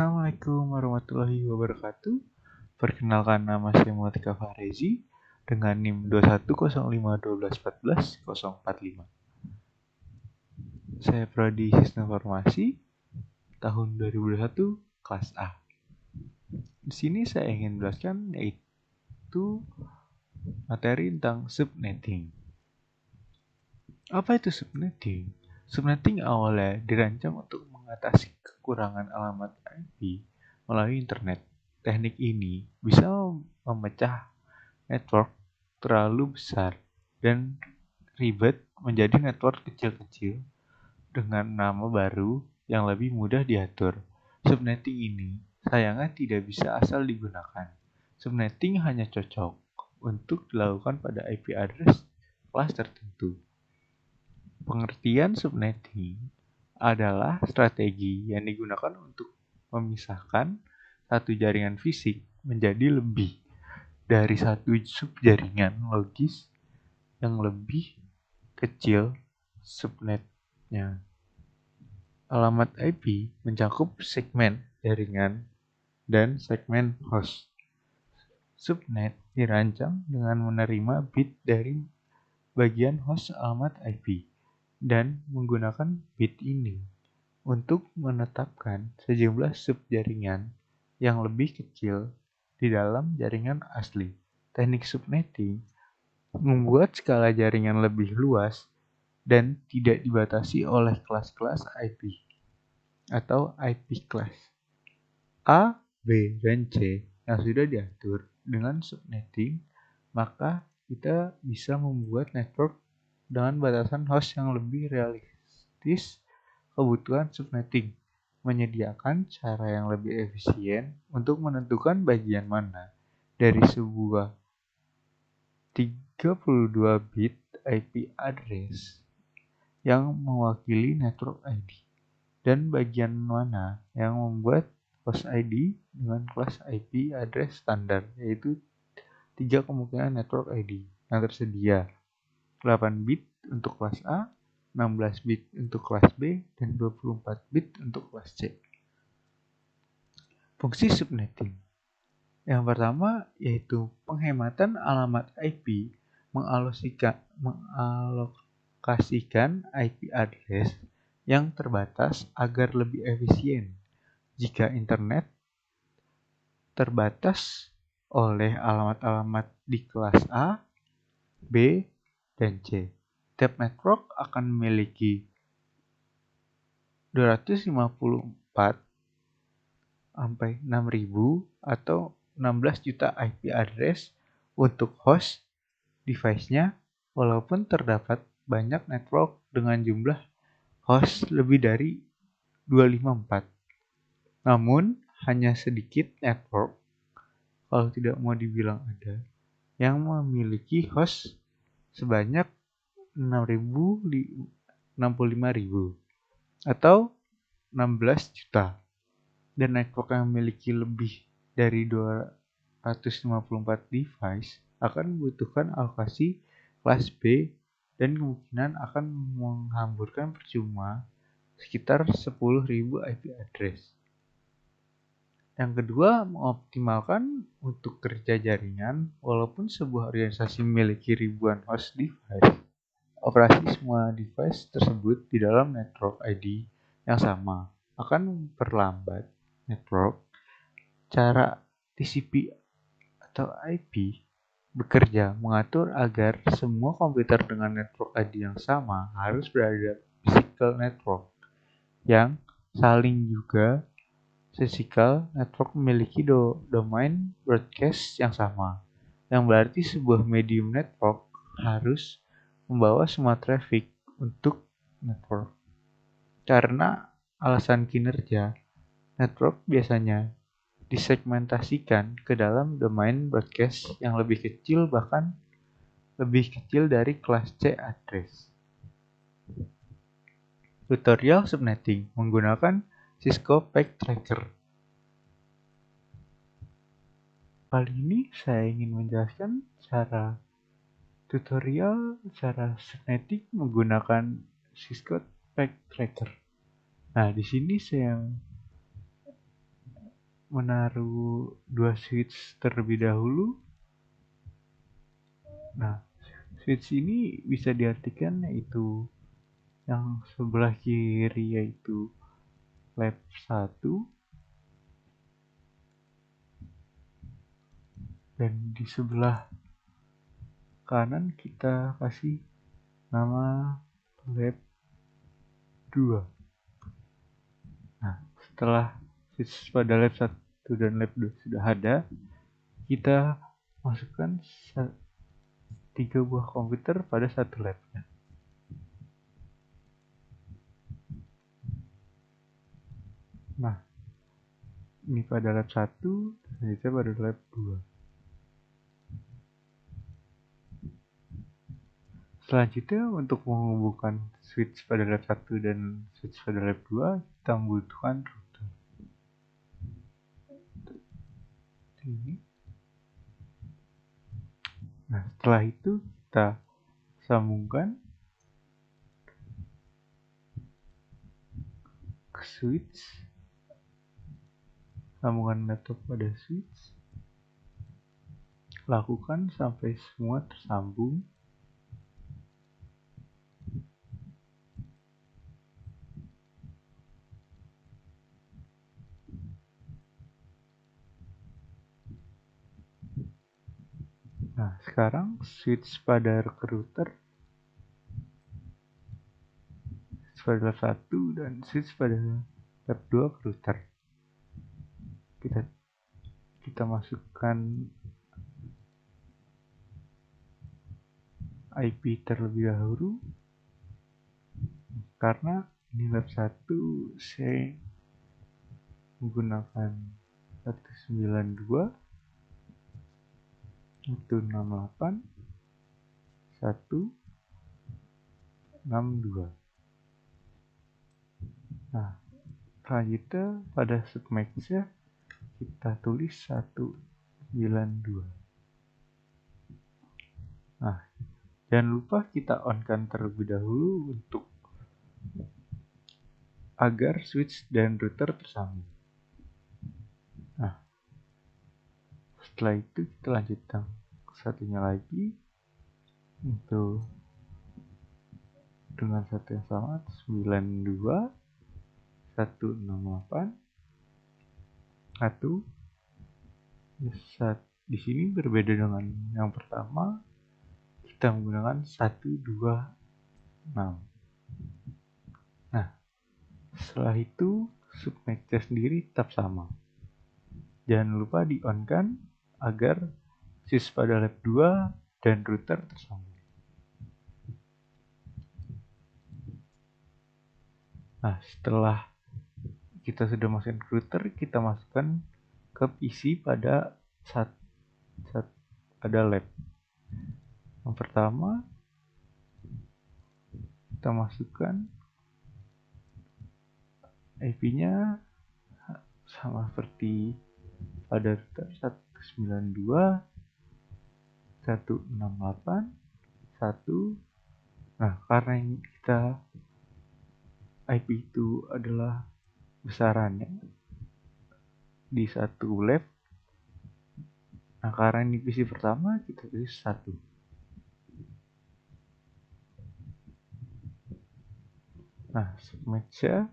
Assalamualaikum warahmatullahi wabarakatuh. Perkenalkan, nama saya Muhammad Farezi dengan NIM 210512141045. Saya prodi Sistem Informasi tahun 2021 kelas A. Di sini saya ingin menjelaskan yaitu materi tentang subnetting. Apa itu subnetting? Subnetting awalnya dirancang untuk mengatasi kekurangan alamat IP melalui internet. Teknik ini bisa memecah network terlalu besar dan ribet menjadi network kecil-kecil dengan nama baru yang lebih mudah diatur. Subnetting ini sayangnya tidak bisa asal digunakan. Subnetting hanya cocok untuk dilakukan pada IP address kelas tertentu. Pengertian subnetting adalah strategi yang digunakan untuk memisahkan satu jaringan fisik menjadi lebih dari satu subjaringan logis yang lebih kecil subnetnya. Alamat IP mencakup segmen jaringan dan segmen host. Subnet dirancang dengan menerima bit dari bagian host alamat IP dan menggunakan bit ini untuk menetapkan sejumlah subjaringan yang lebih kecil di dalam jaringan asli. Teknik subnetting membuat skala jaringan lebih luas dan tidak dibatasi oleh kelas-kelas IP atau IP class A, B, dan C yang sudah diatur. Dengan subnetting, maka kita bisa membuat network dengan batasan host yang lebih realistis. Kebutuhan subnetting menyediakan cara yang lebih efisien untuk menentukan bagian mana dari sebuah 32 bit IP address yang mewakili network ID dan bagian mana yang membuat host ID dengan kelas IP address standar, yaitu 3 kemungkinan network ID yang tersedia, 8 bit untuk kelas A, 16 bit untuk kelas B, dan 24 bit untuk kelas C. Fungsi subnetting yang pertama yaitu penghematan alamat IP, mengalokasikan IP address yang terbatas agar lebih efisien. Jika internet terbatas oleh alamat-alamat di kelas A, B, dan C, tiap network akan memiliki 254 sampai 6000 atau 16 juta IP address untuk host device-nya, walaupun terdapat banyak network dengan jumlah host lebih dari 254. Namun, hanya sedikit network, kalau tidak mau dibilang ada, yang memiliki host sebanyak 65.000 atau 16 juta. Dan network yang memiliki lebih dari 254 device akan membutuhkan alokasi kelas B dan kemungkinan akan menghamburkan percuma sekitar 10.000 IP address. Yang kedua, mengoptimalkan untuk kerja jaringan. Walaupun sebuah organisasi memiliki ribuan host device, operasi semua device tersebut di dalam network ID yang sama akan memperlambat network. Cara TCP atau IP bekerja mengatur agar semua komputer dengan network ID yang sama harus berada physical network yang saling juga. Physical network memiliki domain broadcast yang sama, yang berarti sebuah medium network harus membawa semua traffic untuk network. Karena alasan kinerja, network biasanya disegmentasikan ke dalam domain broadcast yang lebih kecil, bahkan lebih kecil dari kelas C address. Tutorial subnetting menggunakan Cisco Packet Tracker. Kali ini saya ingin menjelaskan tutorial cara subnetting menggunakan Cisco Packet Tracker. Nah, di sini saya menaruh dua switch terlebih dahulu. Nah, switch ini bisa diartikan yaitu yang sebelah kiri yaitu lab 1 dan di sebelah kanan kita kasih nama lab 2. Nah, setelah switch pada lab 1 dan lab 2 sudah ada, kita masukkan 3 buah komputer pada satu labnya. Nah, ini pada lab 1, selanjutnya pada lab 2. Selanjutnya untuk menghubungkan switch pada lab 1 dan switch pada lab 2, kita membutuhkan router. Ini. Nah, setelah itu kita sambungkan ke switch, sambungan laptop pada switch, lakukan sampai semua tersambung. Nah, sekarang switch pada router, switch pada lab 1 dan switch pada lab 2 ke router. Kita masukkan IP terlebih dahulu karena ini lab 1 saya menggunakan 192 168 162. Nah, selanjutnya pada submax-nya kita tulis 192. Nah, jangan lupa kita on-kan terlebih dahulu untuk agar switch dan router tersambung. Nah, setelah itu kita lanjutkan ke satunya lagi untuk dengan satu yang sama 92 168 1. Di sini berbeda dengan yang pertama, kita menggunakan 126. Nah, setelah itu submax-nya sendiri tetap sama. Jangan lupa di on kan agar switch pada lab 2 dan router tersambung. Nah, setelah kita sudah masukkan router, kita masukkan ke PC pada pada lab. Yang pertama, kita masukkan IP-nya sama seperti pada router 192 168 1. Nah, karena kita IP itu adalah besarannya di satu lab. Nah, karena ini PC pertama, kita tulis 1. Nah, submax-nya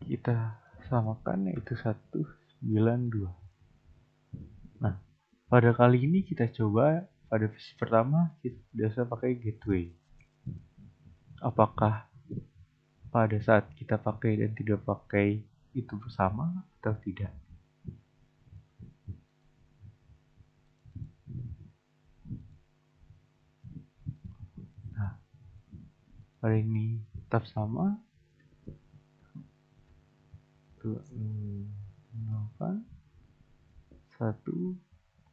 kita samakan yaitu 192. Nah, pada kali ini kita coba pada PC pertama kita biasa pakai gateway. Apakah pada saat kita pakai dan tidak pakai itu bersama atau tidak? Nah, pada ini tetap sama. 8 1.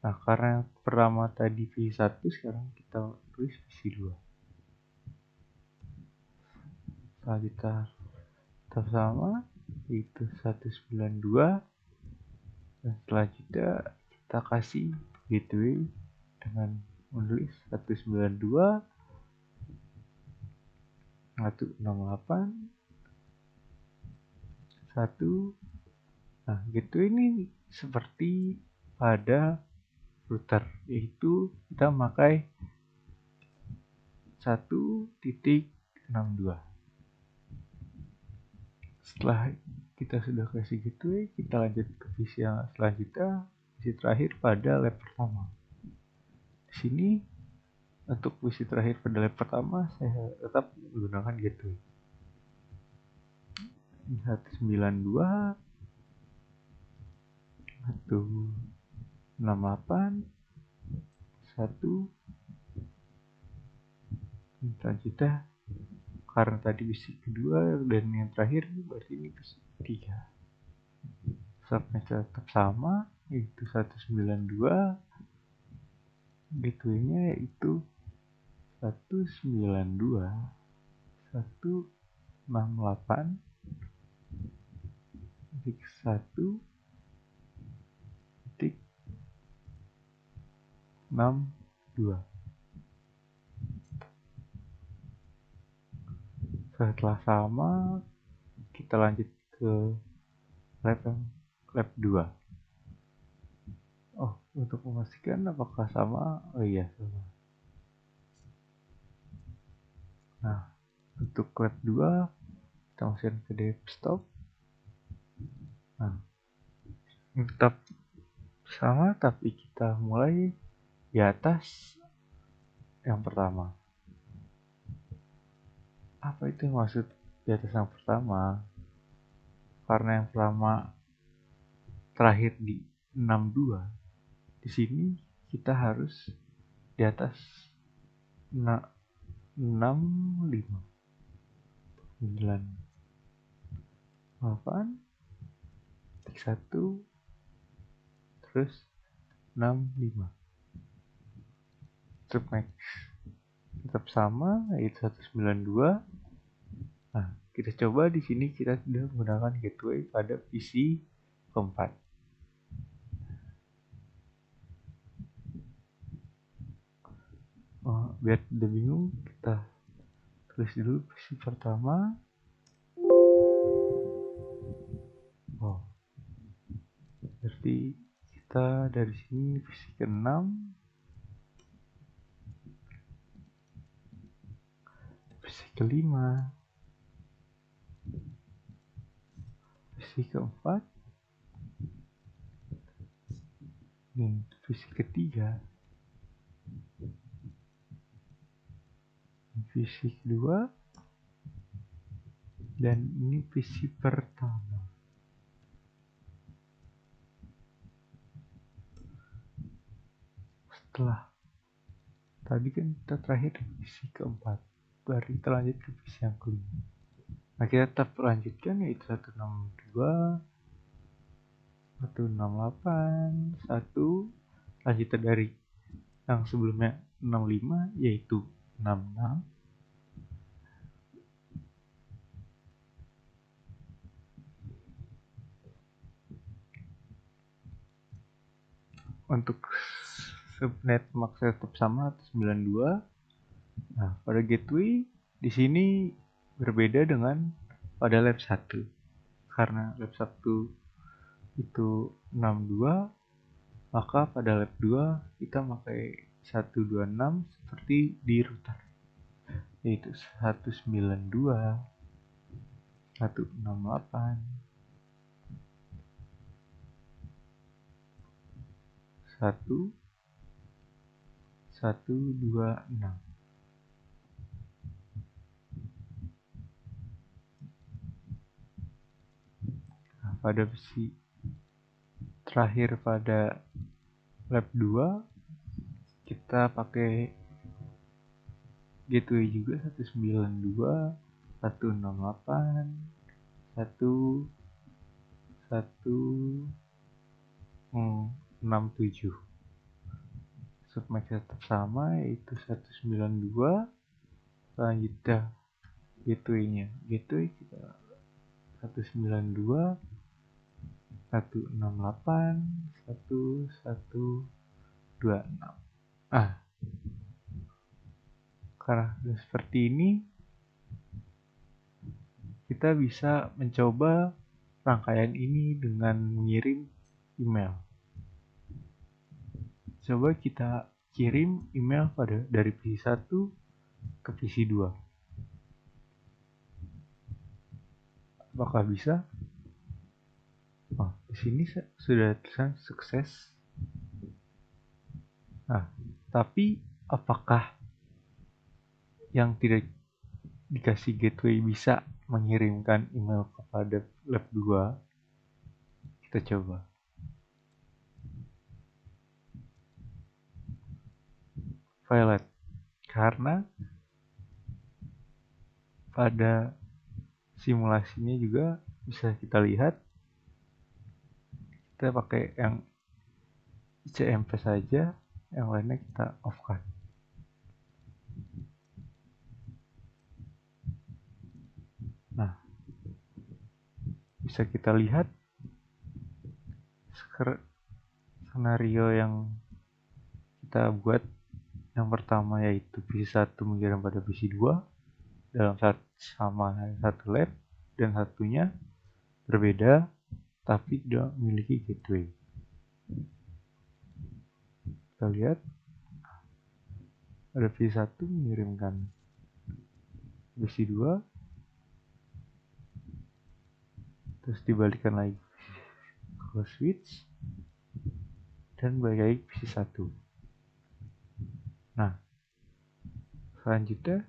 Nah, karena pertama tadi V1, sekarang kita tulis V2. Setelah kita tetap sama, itu 192. Dan selanjutnya kita kasih gateway dengan menulis 192 168 1. Nah, gateway ini seperti pada router, yaitu kita memakai 1.62. Setelah kita sudah kasih gateway, kita lanjut ke visi yang selanjutnya, visi terakhir pada lab pertama. Di sini untuk visi terakhir pada lab pertama saya tetap menggunakan gateway 192, 168, 1. Selanjutnya karena tadi visi kedua dan yang terakhir berarti ini visi ketiga. Subnet tetap sama, yaitu 192. Gateway-nya yaitu 192, 168, 1.62. Setelah sama, kita lanjut ke lab 2. Oh, untuk memastikan apakah sama, oh iya sama. Nah, untuk lab 2 kita masukkan ke desktop. Nah, tetap sama tapi kita mulai di atas yang pertama. Apa itu yang maksud di atas yang pertama? Karena yang pertama terakhir di 62. Di sini kita harus di atas 65, 9, 8, 1, terus 65. Submax tetap sama, yaitu 192. Nah, kita coba di sini kita sudah menggunakan gateway pada visi keempat. Biar tidak bingung, kita tulis dulu visi pertama. Berarti kita dari sini visi ke-6, visi ke-5, visi ke-4, dan visi ke-3, visi ke-2, dan ini visi pertama. Setelah tadi kan kita terakhir visi ke-4, berarti kita lanjut ke visi yang ke-5. Nah, kita tetap lanjutkan yaitu 162, 168, 1, lanjutan dari yang sebelumnya 65 yaitu 66. Untuk subnet max tetap sama 92. Nah, pada gateway di sini berbeda dengan pada lab 1. Karena lab 1 itu 62, maka pada lab 2 kita pakai 126 seperti di router, yaitu 192, 168, 126. Nah, pada visi terakhir pada lab 2 kita pakai gateway juga 192, 168, 167. Submax tetap sama yaitu 192. Selanjutnya gateway-nya, gateway kita 192, 168, 1126. Karena seperti ini kita bisa mencoba rangkaian ini dengan mengirim email. Coba kita kirim email dari PC1 ke PC2. Apakah bisa? Oh, di sini sudah tulisan sukses. Nah, tapi apakah yang tidak dikasih gateway bisa mengirimkan email kepada lab 2? Kita coba. Violet. Karena pada simulasinya juga bisa kita lihat kita pakai yang CMP saja, yang lainnya kita off kan. Nah, bisa kita lihat skenario yang kita buat. Yang pertama yaitu PC1 mengirim pada PC2 dalam sama satu lab, dan satunya berbeda tapi tidak memiliki gateway. Kita lihat ada PC1 mengirimkan PC2, terus dibalikan lagi ke switch dan balik lagi PC1. Nah, selanjutnya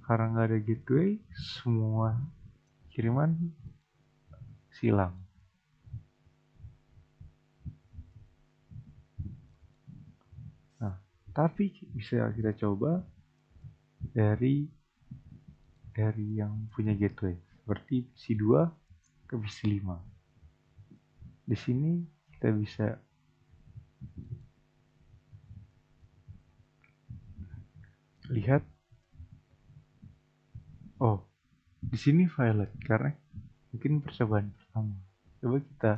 karena nggak ada gateway, semua kiriman silang. Nah, tapi bisa kita coba dari yang punya gateway, seperti PC2 ke PC5. Di sini kita bisa lihat, oh, di sini violet karena mungkin percobaan pertama. Coba kita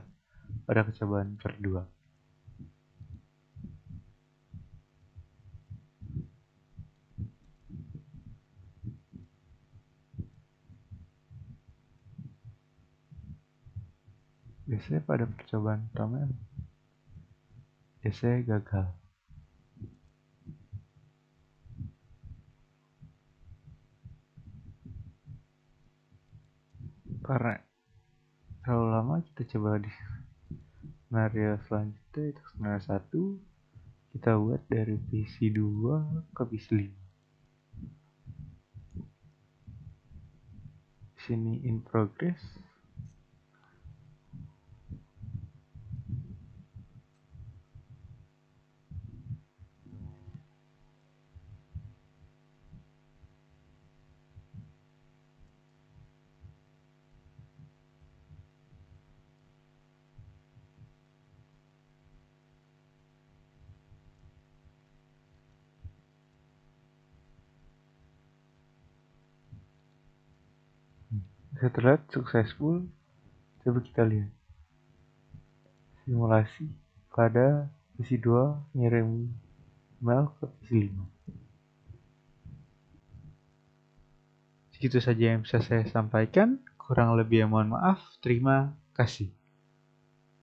pada percobaan kedua. Biasanya pada percobaan pertama biasanya gagal. Karena terlalu lama. Kita coba di skenario selanjutnya, itu skenario 1 kita buat dari PC2 ke PC5. Di sini in progress. Setelah successful, coba kita lihat simulasi pada PC2 ngirim email ke PC5. Segitu saja yang bisa saya sampaikan. Kurang lebih mohon maaf. Terima kasih.